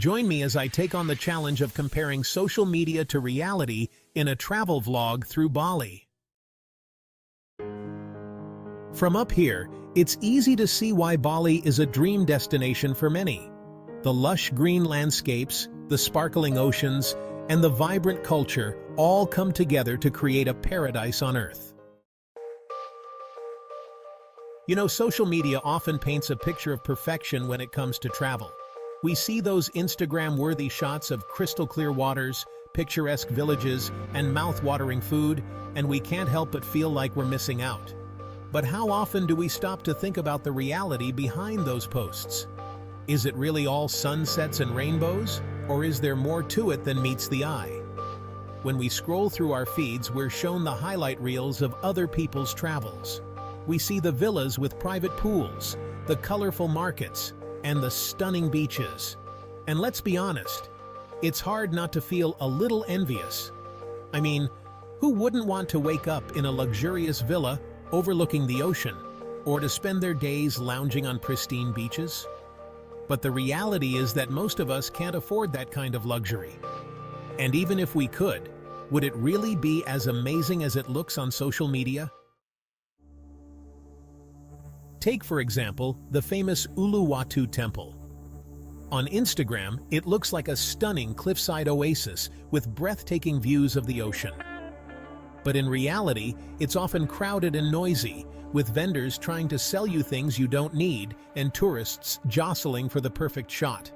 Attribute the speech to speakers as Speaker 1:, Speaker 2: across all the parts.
Speaker 1: Join me as I take on the challenge of comparing social media to reality in a travel vlog through Bali. From up here, it's easy to see why Bali is a dream destination for many. The lush green landscapes, the sparkling oceans, and the vibrant culture all come together to create a paradise on Earth. You know, social media often paints a picture of perfection when it comes to travel. We see those Instagram-worthy shots of crystal-clear waters, picturesque villages, and mouth-watering food, and we can't help but feel like we're missing out. But how often do we stop to think about the reality behind those posts? Is it really all sunsets and rainbows, or is there more to it than meets the eye? When we scroll through our feeds, we're shown the highlight reels of other people's travels. We see the villas with private pools, the colorful markets, and the stunning beaches. And let's be honest, it's hard not to feel a little envious. I mean, who wouldn't want to wake up in a luxurious villa overlooking the ocean, or to spend their days lounging on pristine beaches? But the reality is that most of us can't afford that kind of luxury. And even if we could, would it really be as amazing as it looks on social media? Take, for example, the famous Uluwatu Temple. On Instagram, it looks like a stunning cliffside oasis with breathtaking views of the ocean. But in reality, it's often crowded and noisy, with vendors trying to sell you things you don't need and tourists jostling for the perfect shot.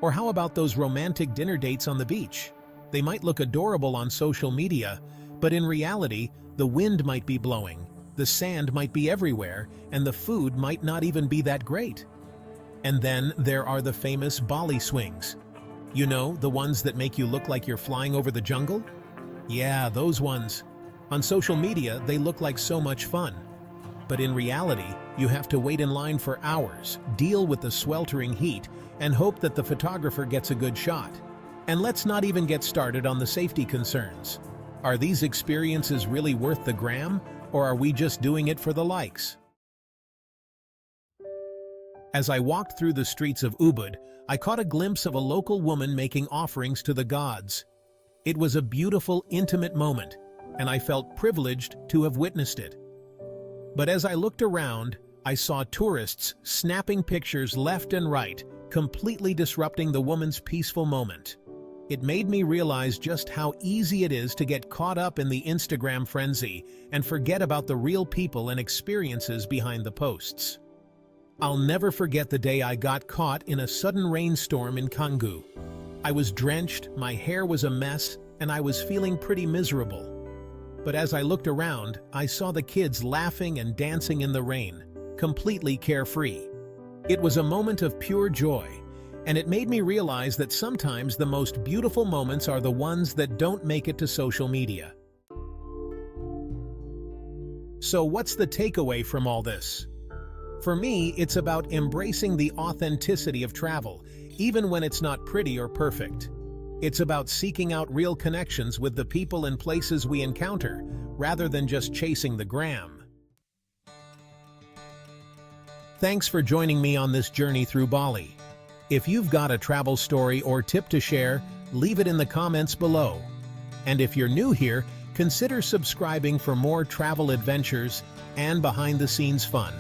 Speaker 1: Or how about those romantic dinner dates on the beach? They might look adorable on social media, but in reality, the wind might be blowing, the sand might be everywhere, and the food might not even be that great. And then there are the famous Bali swings. You know, the ones that make you look like you're flying over the jungle? Yeah, those ones. On social media, they look like so much fun. But in reality, you have to wait in line for hours, deal with the sweltering heat, and hope that the photographer gets a good shot. And let's not even get started on the safety concerns. Are these experiences really worth the gram, or are we just doing it for the likes? As I walked through the streets of Ubud, I caught a glimpse of a local woman making offerings to the gods. It was a beautiful, intimate moment, and I felt privileged to have witnessed it. But as I looked around, I saw tourists snapping pictures left and right, completely disrupting the woman's peaceful moment. It made me realize just how easy it is to get caught up in the Instagram frenzy and forget about the real people and experiences behind the posts. I'll never forget the day I got caught in a sudden rainstorm in Canggu. I was drenched, my hair was a mess, and I was feeling pretty miserable. But as I looked around, I saw the kids laughing and dancing in the rain, completely carefree. It was a moment of pure joy, and it made me realize that sometimes the most beautiful moments are the ones that don't make it to social media. So what's the takeaway from all this? For me, it's about embracing the authenticity of travel, even when it's not pretty or perfect. It's about seeking out real connections with the people and places we encounter, rather than just chasing the gram. Thanks for joining me on this journey through Bali. If you've got a travel story or tip to share, leave it in the comments below. And if you're new here, consider subscribing for more travel adventures and behind-the-scenes fun.